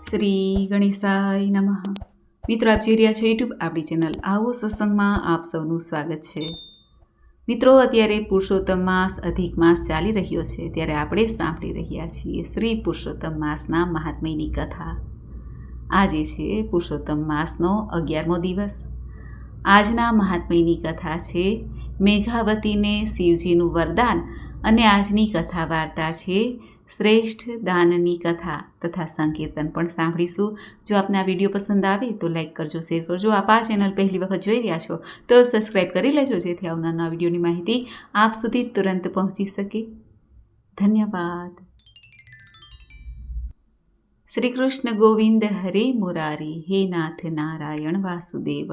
શ્રી ગણેશાય નમઃ. મિત્રો, આપ જોઈ રહ્યા છો યુટ્યુબ આપણી ચેનલ આવો સત્સંગમાં આપ સૌનું સ્વાગત છે. મિત્રો, અત્યારે પુરુષોત્તમ માસ અધિક માસ ચાલી રહ્યો છે, ત્યારે આપણે સાંભળી રહ્યા છીએ શ્રી પુરુષોત્તમ માસના મહાત્મ્યની કથા. આજે છે પુરુષોત્તમ માસનો 11મો દિવસ. આજના મહાત્મ્યની કથા છે મેઘાવતીને શિવજીનું વરદાન, અને આજની કથા વાર્તા છે શ્રેષ્ઠ દાનની કથા તથા સંકીર્તન પણ સાંભળીશું. જો આપને આ વિડીયો પસંદ આવે તો લાઈક કરજો, શેર કરજો. આપ આ ચેનલ પહેલી વખત જોઈ રહ્યા છો તો સબસ્ક્રાઈબ કરી લેજો, જેથી આવનારા વિડીયોની માહિતી આપ સુધી તુરંત પહોંચી શકે. ધન્યવાદ. શ્રી કૃષ્ણ ગોવિંદ હરે મુરારી, હે નાથ નારાયણ વાસુદેવ,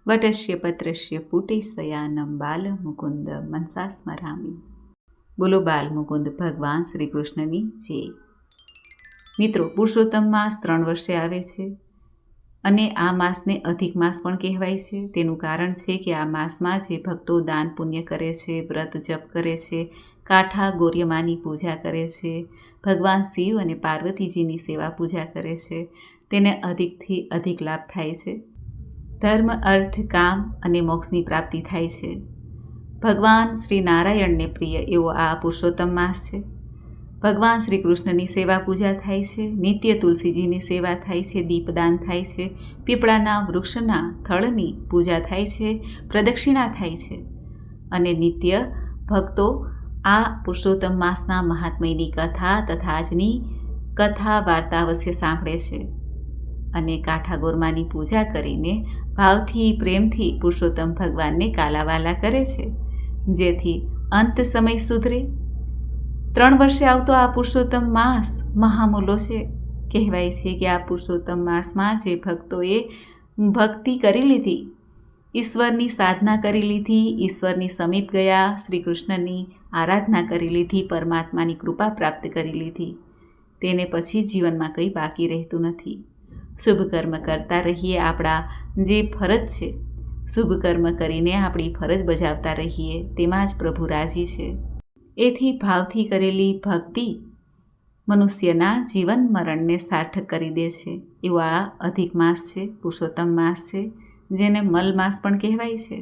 વટસ્ય પત્રસ્ય પુટેશયાનમ બાલ મુકુંદ મનસા સ્મરામી. બોલો બાલ મુકુંદ ભગવાન શ્રી કૃષ્ણની જય. મિત્રો, પુરુષોત્તમ માસ 3 વર્ષે આવે છે, અને આ માસને અધિક માસ પણ કહેવાય છે. તેનું કારણ છે કે આ માસમાં જે ભક્તો દાન પુણ્ય કરે છે, વ્રત જપ કરે છે, કાંઠા ગોર્યમાની પૂજા કરે છે, ભગવાન શિવ અને પાર્વતીજીની સેવા પૂજા કરે છે, તેને અધિકથી અધિક લાભ થાય છે. ધર્મ, અર્થ, કામ અને મોક્ષની પ્રાપ્તિ થાય છે. ભગવાન શ્રી નારાયણને પ્રિય એવો આ પુરુષોત્તમ માસ છે. ભગવાન શ્રી કૃષ્ણની સેવા પૂજા થાય છે, નિત્ય તુલસીજીની સેવા થાય છે, દીપદાન થાય છે, પીપળાના વૃક્ષના થળની પૂજા થાય છે, પ્રદક્ષિણા થાય છે, અને નિત્ય ભક્તો આ પુરુષોત્તમ માસના મહાત્મ્યની કથા તથા આજની કથા વાર્તા અવશ્ય સાંભળે છે, અને કાંઠા ગોરમાની પૂજા કરીને ભાવથી પ્રેમથી પુરુષોત્તમ ભગવાનને કાલાવાલા કરે છે, જેથી અંત સમય સુધરે. 3 વર્ષે આવતો આ પુરુષોત્તમ માસ મહામૂલો છે. કહેવાય છે કે આ પુરુષોત્તમ માસમાં જે ભક્તોએ ભક્તિ કરી લીધી, ઈશ્વરની સાધના કરી લીધી, ઈશ્વરની સમીપ ગયા, શ્રી કૃષ્ણની આરાધના કરી લીધી, પરમાત્માની કૃપા પ્રાપ્ત કરી લીધી, તેને પછી જીવનમાં કંઈ બાકી રહેતું નથી. શુભ કર્મ કરતા રહીએ. આપણા જે ફરજ છે, શુભ કર્મ કરીને આપણી ફરજ બજાવતા રહીએ, તેમાં જ પ્રભુ રાજી છે. એથી ભાવથી કરેલી ભક્તિ મનુષ્યના જીવન મરણને સાર્થક કરી દે છે. એવો આ અધિક માસ છે, પુરુષોત્તમ માસ છે, જેને મલ માસ પણ કહેવાય છે.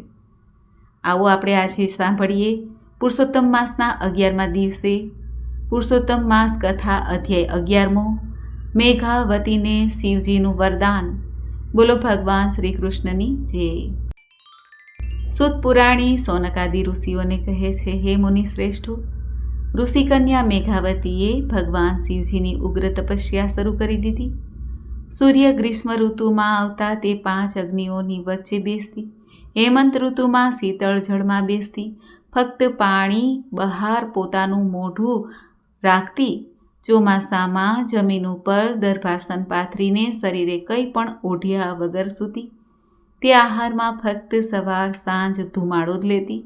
આવો આપણે આજે સાંભળીએ પુરુષોત્તમ માસના 11મા દિવસે પુરુષોત્તમ માસ કથા, અધ્યાય 11મો, મેઘાવતીને શિવજીનું વરદાન. બોલો ભગવાન શ્રી કૃષ્ણની જય. સુત પુરાણી સોનકાદી ઋષિઓને કહે છે, હે મુનિ શ્રેષ્ઠો, ઋષિકન્યા મેઘાવતીએ ભગવાન શિવજીની ઉગ્ર તપસ્યા શરૂ કરી દીધી. સૂર્ય ગ્રીષ્મ ઋતુમાં આવતા તે 5 અગ્નિઓની વચ્ચે બેસતી, હેમંત ઋતુમાં શીતળ જળમાં બેસતી, ફક્ત પાણી બહાર પોતાનું મોઢું રાખતી, ચોમાસામાં જમીન ઉપર દર્ભાસન પાથરીને શરીરે કંઈ પણ ઓઢ્યા વગર સૂતી, તે આહારમાં ફક્ત સવાર સાંજ ધુમાડો જ લેતી.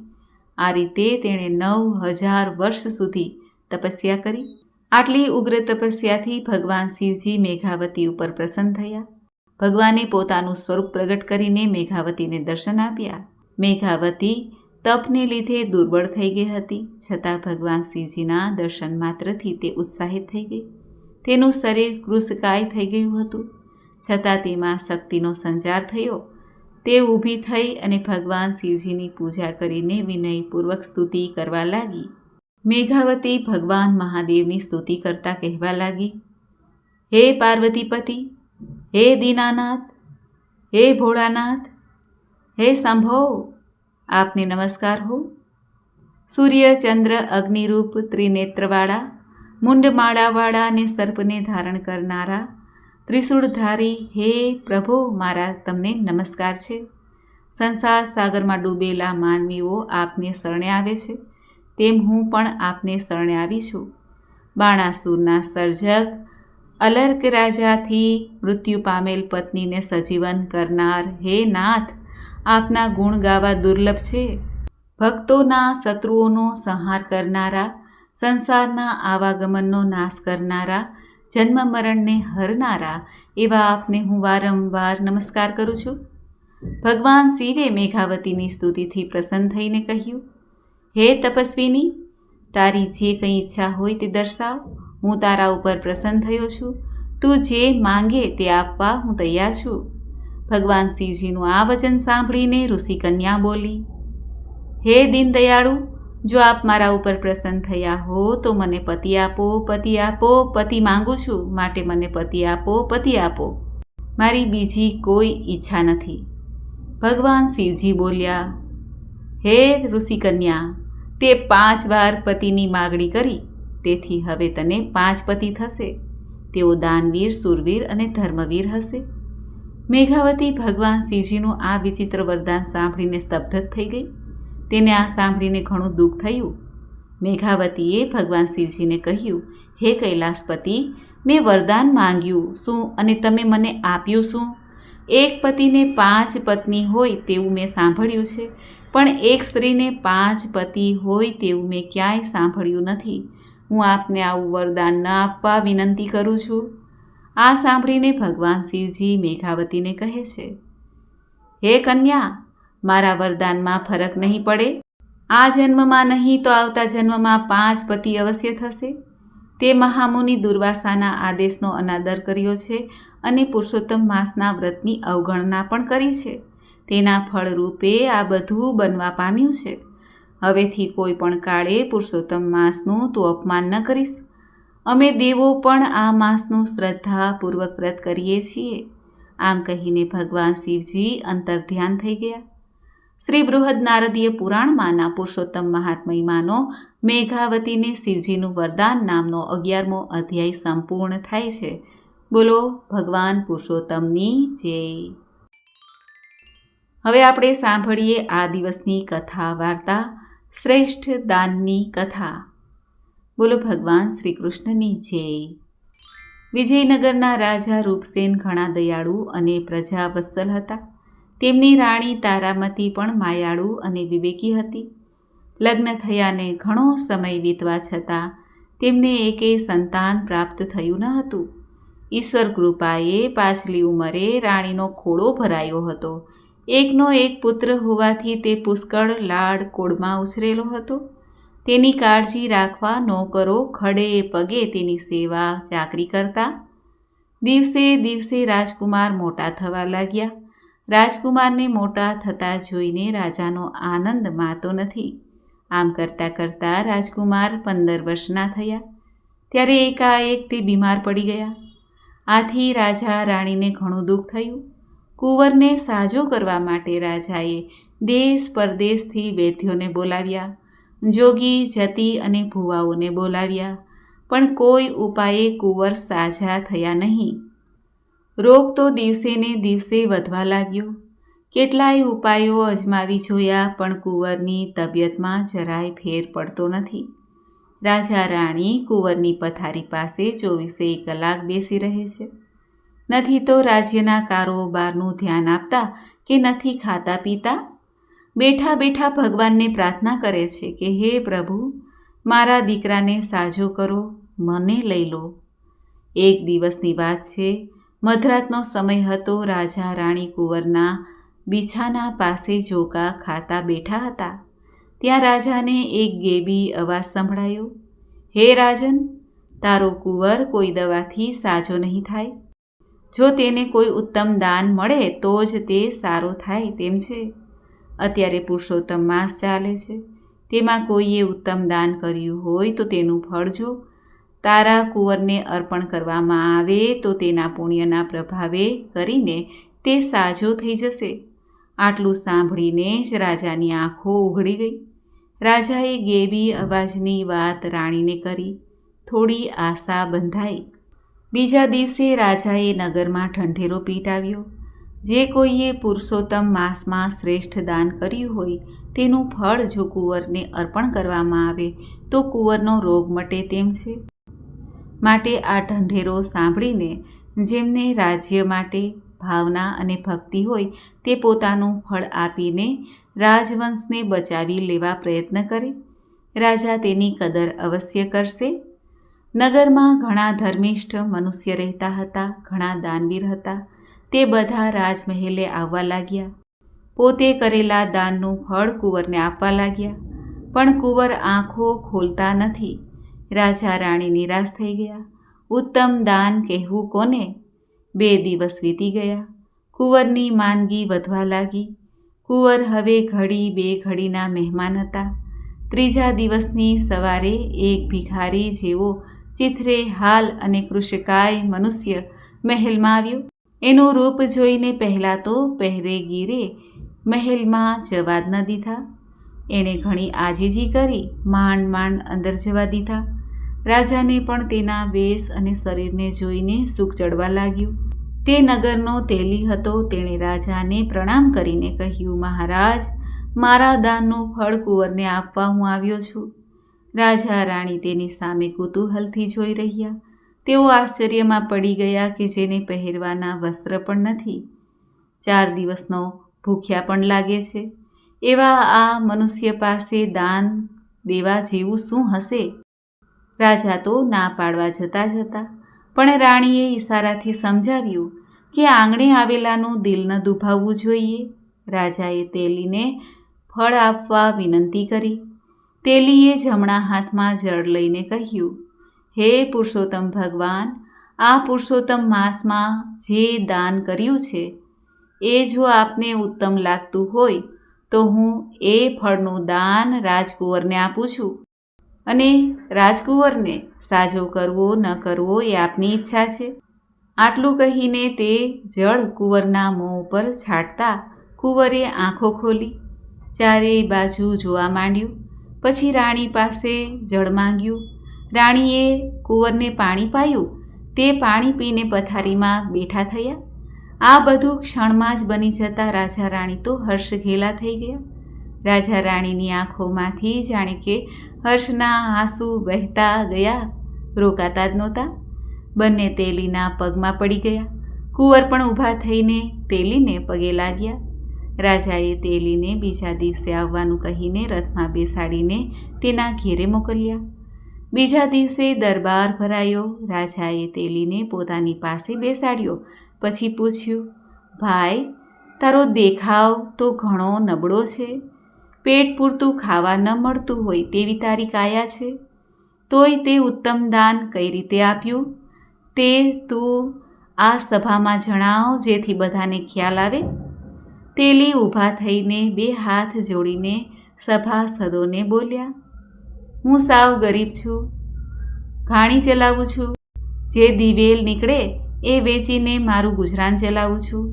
આ રીતે તેણે 9000 વર્ષ સુધી તપસ્યા કરી. આટલી ઉગ્ર તપસ્યાથી ભગવાન શિવજી મેઘાવતી ઉપર પ્રસન્ન થયા. ભગવાને પોતાનું સ્વરૂપ પ્રગટ કરીને મેઘાવતીને દર્શન આપ્યા. મેઘાવતી તપને લીધે દુર્બળ થઈ ગઈ હતી, છતાં ભગવાન શિવજીના દર્શન માત્રથી તે ઉત્સાહિત થઈ ગઈ. તેનું શરીર કૃશકાય થઈ ગયું હતું, છતાં તેમાં શક્તિનો સંચાર થયો. તે ઊભી થઈ અને ભગવાન શિવજીની પૂજા કરીને વિનયપૂર્વક સ્તુતિ કરવા લાગી. મેઘાવતી ભગવાન મહાદેવની સ્તુતિ કરતા કહેવા લાગી, હે પાર્વતીપતિ, હે દીનાનાથ, હે ભોળાનાથ, હે શંભો, આપને નમસ્કાર હો. સૂર્ય, ચંદ્ર, અગ્નિરૂપ, ત્રિનેત્રવાળા, મુંડમાળાવાળા અને સર્પને ધારણ કરનારા, ત્રિશૂળધારી હે પ્રભુ, મારા તમને નમસ્કાર છે. સંસાર સાગરમાં ડૂબેલા માનવીઓ આપને શરણે આવે છે, તેમ હું પણ આપને શરણે આવી છું. બાણાસુરના સર્જક, અલર્ક રાજાથી મૃત્યુ પામેલ પત્નીને સજીવન કરનાર હે નાથ, આપના ગુણ ગાવા દુર્લભ છે. ભક્તોના શત્રુઓનો સંહાર કરનારા, સંસારના આવાગમનનો નાશ કરનારા, જન્મ મરણને હરનારા એવા આપને હું વારંવાર નમસ્કાર કરું છું. ભગવાન શિવે મેઘાવતીની સ્તુતિથી પ્રસન્ન થઈને કહ્યું, હે તપસ્વીની, તારી જે કંઈ ઈચ્છા હોય તે દર્શાવ. હું તારા ઉપર પ્રસન્ન થયો છું. તું જે માંગે તે આપવા હું તૈયાર છું. ભગવાન શિવજીનું આ વચન સાંભળીને ઋષિ કન્યા બોલી, હે દીનદયાળુ, જો આપ મારા ઉપર પ્રસન્ન થયા હો તો મને પતિ આપો, પતિ આપો, પતિ માંગુ છું, માટે મને પતિ આપો, પતિ આપો. મારી બીજી કોઈ ઈચ્છા નથી. ભગવાન શિવજી બોલ્યા, હે ઋષિ કન્યા, તે 5 વાર પતિની માગણી કરી, તેથી હવે તને 5 પતિ થશે. તેઓ દાનવીર, શૂરવીર અને ધર્મવીર હશે. મેઘાવતી ભગવાન શિવજીનું આ વિચિત્ર વરદાન સાંભળીને સ્તબ્ધ થઈ ગઈ. તેને આ સાંભળીને ઘણું દુઃખ થયું. મેઘાવતીએ ભગવાન શિવજીને કહ્યું, હે કૈલાસપતિ, મેં વરદાન માંગ્યું શું અને તમે મને આપ્યું શું? એક પતિને 5 પત્ની હોય તેવું મેં સાંભળ્યું છે, પણ એક સ્ત્રીને 5 પતિ હોય તેવું મેં ક્યાંય સાંભળ્યું નથી. હું આપને આવું વરદાન ન આપવા વિનંતી કરું છું. આ સાંભળીને ભગવાન શિવજી મેઘાવતીને કહે છે, હે કન્યા, મારા વરદાનમાં ફરક નહીં પડે. આ જન્મમાં નહીં તો આવતા જન્મમાં 5 પતિ અવશ્ય થશે. તે મહામુનિ દુર્વાસાના આદેશનો અનાદર કર્યો છે અને પુરુષોત્તમ માસના વ્રતની અવગણના પણ કરી છે. તેના ફળરૂપે આ બધું બનવા પામ્યું છે. હવેથી કોઈ પણ કાળે પુરુષોત્તમ માસનું તું અપમાન ન કરીશ. અમે દેવો પણ આ માસનું શ્રદ્ધાપૂર્વક વ્રત કરીએ છીએ. આમ કહીને ભગવાન શિવજી અંતર્ધ્યાન થઈ ગયા. શ્રી બૃહદ નારદીય પુરાણમાંના પુરુષોત્તમ મહાત્મયમાંનો મેઘાવતીને શિવજીનું વરદાન નામનો 11મો અધ્યાય સંપૂર્ણ થાય છે. બોલો ભગવાન પુરુષોત્તમની જય. હવે આપણે સાંભળીએ આ દિવસની કથા વાર્તા, શ્રેષ્ઠ દાનની કથા. બોલો ભગવાન શ્રી કૃષ્ણની જય. વિજયનગરના રાજા રૂપસેન ઘણા દયાળુ અને પ્રજાવત્સલ હતા. તેમની રાણી તારામતી પણ માયાળુ અને વિવેકી હતી. લગ્ન થયાને ઘણો સમય વીતવા છતાં તેમને એકેય સંતાન પ્રાપ્ત થયું ન હતું. ઈશ્વર કૃપાએ પાછલી ઉંમરે રાણીનો ખોળો ભરાયો હતો. એકનો એક પુત્ર હોવાથી તે પુષ્કળ લાડ કોળમાં ઉછરેલો હતો. તેની કાળજી રાખવા નોકરો ખડે પગે તેની સેવા ચાકરી કરતા. દિવસે દિવસે રાજકુમાર મોટા થવા લાગ્યા. રાજકુમારને મોટા થતા જોઈને રાજાનો આનંદ માતો નથી. આમ કરતાં કરતાં રાજકુમાર 15 વર્ષના થયા ત્યારે એકાએક તે બીમાર પડી ગયા. આથી રાજા રાણીને ઘણું દુઃખ થયું. કુંવરને સાજો કરવા માટે રાજાએ દેશ પરદેશથી વૈદ્યોને બોલાવ્યા, જોગી જતી અને ભુવાઓને બોલાવ્યા, પણ કોઈ ઉપાયે કુંવર સાજા થયા નહીં. રોગ તો દિવસે ને દિવસે વધવા લાગ્યો. કેટલાય ઉપાયો અજમાવી જોયા, પણ કુંવરની તબિયતમાં જરાય ફેર પડતો નથી. રાજા રાણી કુંવરની પથારી પાસે 24 કલાક બેસી રહે છે. નથી તો રાજ્યના કારોબારનું ધ્યાન આપતા કે નથી ખાતા પીતા. બેઠા બેઠા ભગવાનને પ્રાર્થના કરે છે કે હે પ્રભુ, મારા દીકરાને સાજો કરો, મને લઈ લો. એક દિવસની વાત છે. મધરાતનો સમય હતો. રાજા રાણી કુંવરના બિછાના પાસે જોકા ખાતા બેઠા હતા. ત્યાં રાજાને એક ગેબી અવાજ સંભળાયો, હે રાજન, તારો કુંવર કોઈ દવાથી સાજો નહીં થાય. જો તેને કોઈ ઉત્તમ દાન મળે તો જ તે સારો થાય તેમ છે. અત્યારે પુરુષોત્તમ માસ ચાલે છે. તેમાં કોઈએ ઉત્તમ દાન કર્યું હોય તો તેનું ફળ જો તારા કુંવરને અર્પણ કરવામાં આવે તો તેના પુણ્યના પ્રભાવે કરીને તે સાજો થઈ જશે. આટલું સાંભળીને જ રાજાની આંખો ઉઘડી ગઈ. રાજાએ ગેબી અવાજની વાત રાણીને કરી. થોડી આશા બંધાઈ. બીજા દિવસે રાજાએ નગરમાં ઠંઠેરો પીટાવ્યો. જે કોઈએ પુરુષોત્તમ માસમાં શ્રેષ્ઠ દાન કર્યું હોય તેનું ફળ જો કુંવરને અર્પણ કરવામાં આવે તો કુંવરનો રોગ મટે તેમ છે. માટે આ ઢંઢેરો સાંભળીને જેમને રાજ્ય માટે ભાવના અને ભક્તિ હોય તે પોતાનું ફળ આપીને રાજવંશને બચાવી લેવા પ્રયત્ન કરે. રાજા તેની કદર અવશ્ય કરશે. નગરમાં ઘણા ધર્મિષ્ઠ મનુષ્ય રહેતા હતા. ઘણા દાનવીર હતા. તે બધા રાજમહેલે આવવા લાગ્યા. પોતે કરેલા દાનનું ફળ કુંવરને આપવા લાગ્યા. પણ કુંવર આંખો ખોલતા નથી. રાજા રાણી નિરાશ થઈ ગયા. ઉત્તમ દાન કહેવું કોને? 2 દિવસ વીતી ગયા. કુંવરની માંદગી વધવા લાગી. કુંવર હવે ઘડી 2 ઘડીના મહેમાન હતા. 3જા દિવસની સવારે એક ભિખારી જેવો ચિથરે હાલ અને કૃશકાય મનુષ્ય મહેલમાં આવ્યો. એનું રૂપ જોઈને પહેલાં તો પહેરેગીરે મહેલમાં જવા જ ન દીધા. એણે ઘણી આજીજી કરી માંડ અંદર જવા દીધા. રાજાને પણ તેના વેશ અને શરીરને જોઈને સુખ ચડવા લાગ્યું. તે નગરનો તેલી હતો. તેણે રાજાને પ્રણામ કરીને કહ્યું, મહારાજ, મારા દાનનું ફળ કુંવરને આપવા હું આવ્યો છું. રાજા રાણી તેની સામે કુતૂહલથી જોઈ રહ્યા. તેઓ આશ્ચર્યમાં પડી ગયા કે જેને પહેરવાના વસ્ત્ર પણ નથી, 4 દિવસનો ભૂખ્યા પણ લાગે છે, એવા આ મનુષ્ય પાસે દાન દેવા જેવું શું હશે? રાજા તો ના પાડવા જતા પણ રાણીએ ઈશારાથી સમજાવ્યું કે આંગણે આવેલાનું દિલ ન દુભાવવું જોઈએ. રાજાએ તેલીને ફળ આપવા વિનંતી કરી. તેલીએ જમણા હાથમાં જળ લઈને કહ્યું, હે પુરુષોત્તમ ભગવાન, આ પુરુષોત્તમ માસમાં જે દાન કર્યું છે એ જો આપને ઉત્તમ લાગતું હોય તો હું એ ફળનું દાન રાજકુંવરને આપું છું, અને રાજકુંવરને સાજો કરવો ન કરવો એ આપની ઈચ્છા છે. આટલું કહીને તે જળ કુંવરના મોં ઉપર છાંટતા કુંવરે આંખો ખોલી ચારેય બાજુ જોવા માંડ્યું. પછી રાણી પાસે જળ માંગ્યું. રાણીએ કુંવરને પાણી પાયું. તે પાણી પીને પથારીમાં બેઠા થયા. આ બધું ક્ષણમાં જ બની જતા રાજા રાણી તો હર્ષઘેલા થઈ ગયા. રાજા રાણીની આંખોમાંથી જાણે કે હર્ષના આંસુ વહેતા ગયા, રોકાતા જ નહોતા. બંને તેલીના પગમાં પડી ગયા. કુંવર પણ ઊભા થઈને તેલીને પગે લાગ્યા. રાજાએ તેલીને બીજા દિવસે આવવાનું કહીને રથમાં બેસાડીને તેના ઘેરે મોકલ્યા. બીજા દિવસે દરબાર ભરાયો. રાજાએ તેલીને પોતાની પાસે બેસાડ્યો. પછી પૂછ્યું, ભાઈ, તારો દેખાવ તો ઘણો નબળો છે. પેટ પૂરતું ખાવા ન મળતું હોય તેવી તારી કાયા છે. તોય તે ઉત્તમ દાન કઈ રીતે આપ્યું તે તું આ સભામાં જણાવ, જેથી બધાને ખ્યાલ આવે. તેલી ઊભા થઈને 2 હાથ જોડીને સભાસદોને બોલ્યા, હું સાવ ગરીબ છું, ઘાણી ચલાવું છું. જે દિવેલ નીકળે એ વેચીને મારું ગુજરાન ચલાવું છું.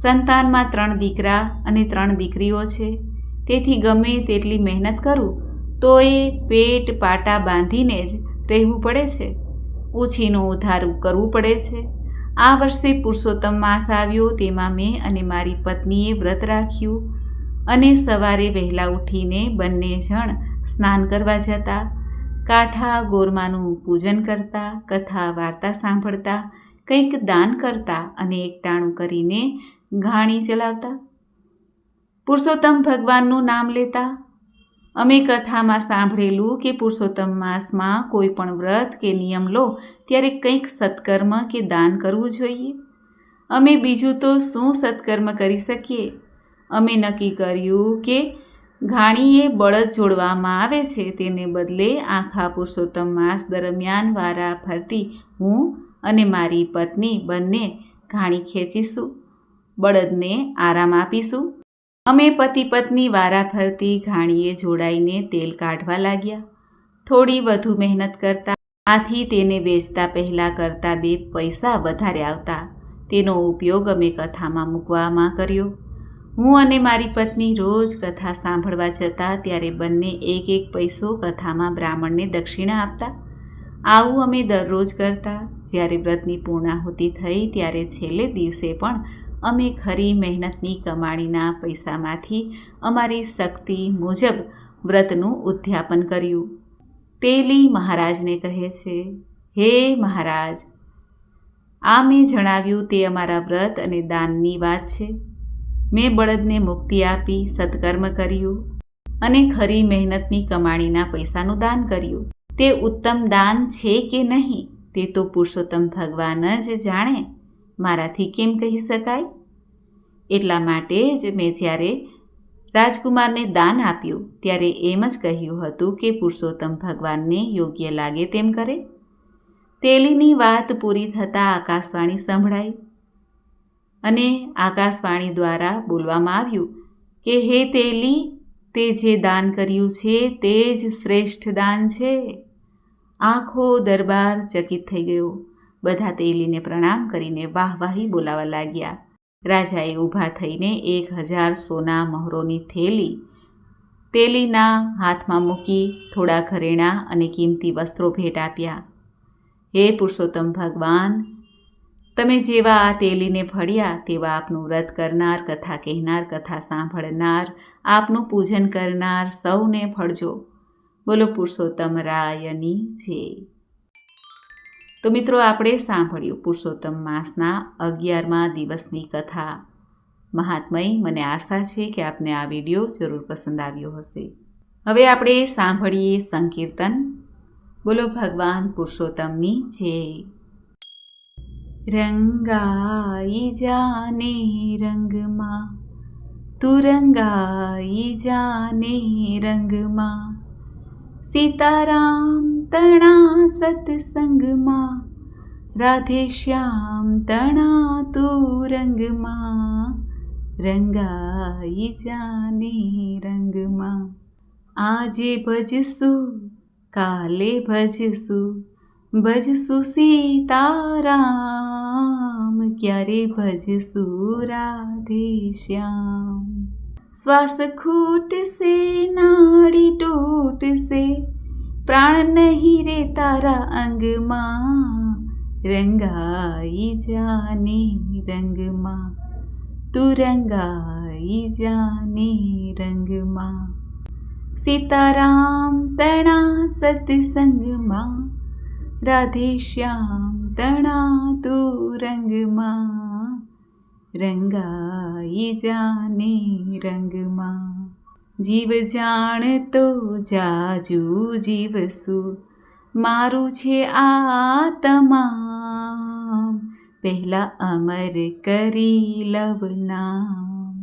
સંતાનમાં 3 દીકરા અને 3 દીકરીઓ છે. તેથી ગમે તેટલી મહેનત કરું તો એ પેટ પાટા બાંધીને જ રહેવું પડે છે. ઉછીનો ઉધાર કરવું પડે છે. આ વર્ષે પુરુષોત્તમ માસ આવ્યો. તેમાં મેં અને મારી પત્નીએ વ્રત રાખ્યું અને સવારે વહેલા ઉઠીને બંને જણ સ્નાન કરવા જતા, કાંઠા ગોરમાનું પૂજન કરતા, કથા વાર્તા સાંભળતા, કંઈક દાન કરતા અને એકટાણું કરીને ઘાણી ચલાવતા, પુરુષોત્તમ ભગવાનનું નામ લેતા. અમે કથામાં સાંભળેલું કે પુરુષોત્તમ માસમાં કોઈ પણ વ્રત કે નિયમ લો ત્યારે કંઈક સત્કર્મ કે દાન કરવું જોઈએ. અમે બીજું તો શું સત્કર્મ કરી શકીએ? અમે નક્કી કર્યું કે ઘાણીએ બળદ જોડવામાં આવે છે તેને બદલે આખા પુરુષોત્તમ માસ દરમિયાન વારા ફરતી હું અને મારી પત્ની બંને ઘાણી ખેંચીશું, બળદને આરામ આપીશું. અમે પતિ પત્ની વારા ફરતી ઘાણીએ જોડાઈને તેલ કાઢવા લાગ્યા. થોડી વધુ મહેનત કરતા, આથી તેને વેચતા પહેલાં કરતાં 2 પૈસા વધારે આવતા. તેનો ઉપયોગ અમે કથામાં મૂકવામાં કર્યો. હું અને મારી પત્ની રોજ કથા સાંભળવા જતા ત્યારે બંને 1 પૈસો કથામાં બ્રાહ્મણને દક્ષિણા આપતા. આવું અમે દરરોજ કરતા. જ્યારે વ્રતની પૂર્ણાહુતિ થઈ ત્યારે છેલ્લે દિવસે પણ અમે ખરી મહેનતની કમાણીના પૈસામાંથી અમારી શક્તિ મુજબ વ્રતનું ઉદ્યાપન કર્યું. તેલી મહારાજને કહે છે, હે મહારાજ, આ મેં જણાવ્યું તે અમારા વ્રત અને દાનની વાત છે. મેં બળદને મુક્તિ આપી, સત્કર્મ કર્યું અને ખરી મહેનતની કમાણીના પૈસાનું દાન કર્યું. તે ઉત્તમ દાન છે કે નહીં તે તો પુરુષોત્તમ ભગવાન જ જાણે, મારાથી કેમ કહી શકાય? એટલા માટે જ મેં જ્યારે રાજકુમારને દાન આપ્યું ત્યારે એમ જ કહ્યું હતું કે પુરુષોત્તમ ભગવાનને યોગ્ય લાગે તેમ કરે. તેલીની વાત પૂરી થતાં આકાશવાણી સંભળાઈ અને આકાશવાણી દ્વારા બોલવામાં આવ્યું કે હે તેલી, તે જે દાન કર્યું છે તે જ શ્રેષ્ઠ દાન છે. આખો દરબાર ચકિત થઈ ગયો. બધા તેલીને પ્રણામ કરીને વાહવાહી બોલાવા લાગ્યા. રાજાએ ઊભા થઈને 1000 સોના મહોરોની થેલી તેલીના હાથમાં મૂકી થોડા ઘરેણાં અને કિંમતી વસ્ત્રો ભેટ આપ્યા. હે પુરુષોત્તમ ભગવાન, તમે જેવા આ તેલીને ફળ્યા તેવા આપનું વ્રત કરનાર, કથા કહેનાર, કથા સાંભળનાર, આપનું પૂજન કરનાર સૌને ફળજો. બોલો પુરુષોત્તમ રાયની જય. તો મિત્રો, આપણે સાંભળ્યું પુરુષોત્તમ માસના 11મા દિવસની કથા મહાત્મય. મને આશા છે કે આપને આ વિડીયો જરૂર પસંદ આવ્યો હશે. હવે આપણે સાંભળીએ સંકીર્તન. બોલો ભગવાન પુરુષોત્તમની જય. રંગાઈ જાને રંગમાં, તું રંગાઈ જાને રંગમાં, સીતારામ તણા સત્સંગમાં, રાધે શ્યામ તણા તું રંગમાં, રંગાઈ જાને રંગમાં. આજે ભજશું કાલે ભજશું, ભજશું સીતારામ, ક્યારે ભજશું રાધે શ્યામ. શ્વાસ ખૂટશે નાડી તૂટશે, પ્રાણ નહીં રે તારા અંગમાં, રંગાઈ જાને રંગમાં, તું રંગાઈ જાને રંગમાં. સીતારામ તણા સત્સંગમાં, રાધે શ્યામ તણા તું રંગમાં, રંગાઈ જાને રંગમાં. જીવ જાણતો જાજુ જીવશું, મારું છે આ તમામ, પહેલા અમર કરી લવ નામ.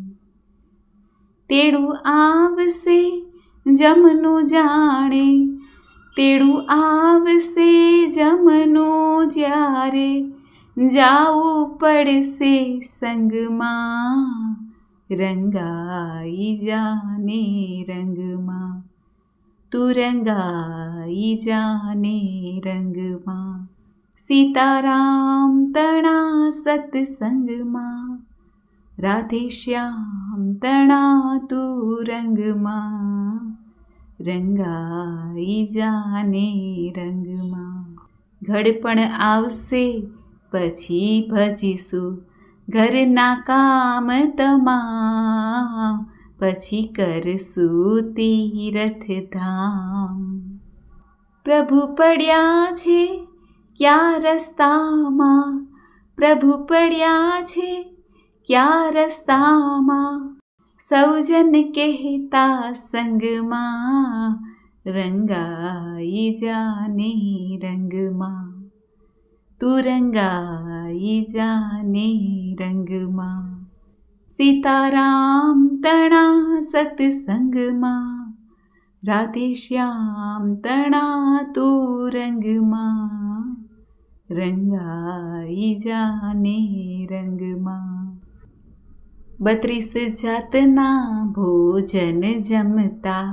તેડું આવશે જમનું જાણે, તેડું આવશે જમનું જ્યારે, જાવું પડશે સંગમાં, રંગાઈ જાને રંગમાં, તું રંગાઈ જાને રંગમાં. સીતારામ તણા સત્સંગમાં, રાધે શ્યામ તણા તું રંગમાં, રંગાઈ જાને રંગમાં. ઘડપણ આવશે પછી ભજીશું, ઘરના કામ તમામ, પછી કરશું તીર્થધામ. પ્રભુ પડ્યા છે ક્યાં રસ્તામાં, પ્રભુ પડ્યા છે ક્યાં રસ્તામાં, સૌજન કહેતા સંગમાં, રંગાઈ જાને રંગમાં, તું રંગાઈ જાને રંગમાં. સીતારામ તણા સત્સંગમાં, રાધે શ્યામ તણા તું રંગમાં, રંગાઈ જાને રંગમાં. 32 જાતના ભોજન જમતા,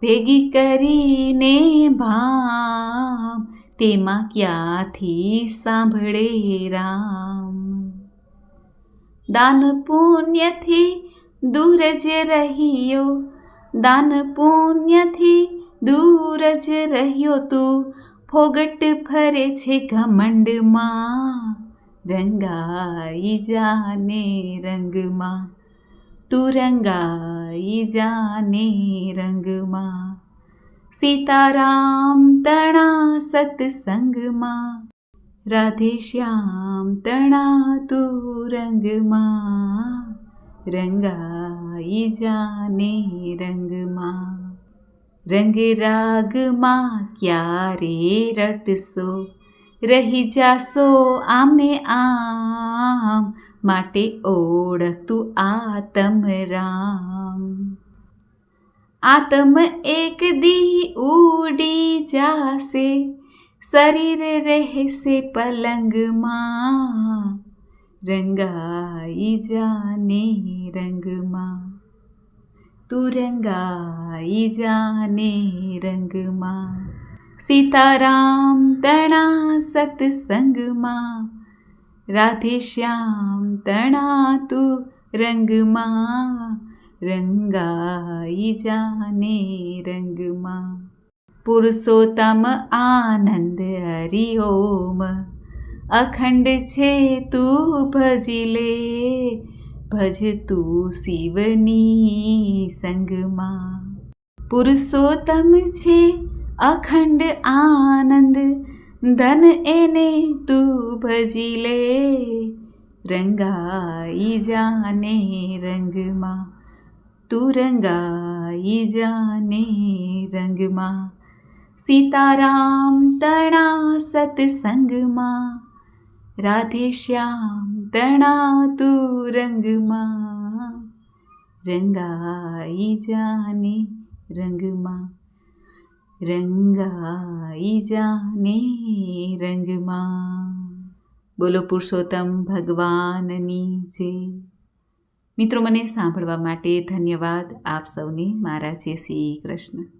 ભેગી કરીને ભામ, તેમાં ક્યાંથી સાંભળે રામ. દાન પુણ્યથી દૂર જ રહ્યો, દાન પુણ્યથી દૂર જ રહ્યો, તું ફોગટ ફરે છે ઘમંડમાં, રંગાઈ જાને રંગમાં, તું રંગાઈ જાને રંગમાં. સીતારામ તણા સત્સંગમાં, રાધે શ્યામ તણા તું રંગમાં, રંગાઈ જાને રંગમાં. રંગ રાગમાં ક્યારે રટશો, રહી જાશો આમને આમ, માટે ઓળખતું આતમ રામ. આતમ એક દી ઉડી જાશે, શરીર રહેશે પલંગમાં, રંગાઈ જાને રંગમાં, તું રંગાઈ જાને રંગમાં. સીતારામ તણા સત્સંગમાં, રાધે શ્યામ તણા તું રંગમાં, રંગાઈ જાને રંગમાં. પુરુષોત્તમ આનંદ હરિઓમ, અખંડ છે તું ભજી લે, ભજ તું શિવની સંગમાં. પુરુષોત્તમ છે અખંડ આનંદ, ધન એને તું ભજી લે, રંગાઈ જાને રંગમાં, તું રંગાઈ જાને રંગમાં. સીતારામ તણા સત્સંગમાં, રાધે શ્યામ તણા તું રંગમાં, રંગાઈ જાને રંગમાં, રંગાઈ જાને રંગમાં. બોલો પુરુષોત્તમ ભગવાનની જય. મિત્રો, મને સાંભળવા માટે ધન્યવાદ. આપ સૌને મારા જય શ્રી કૃષ્ણ.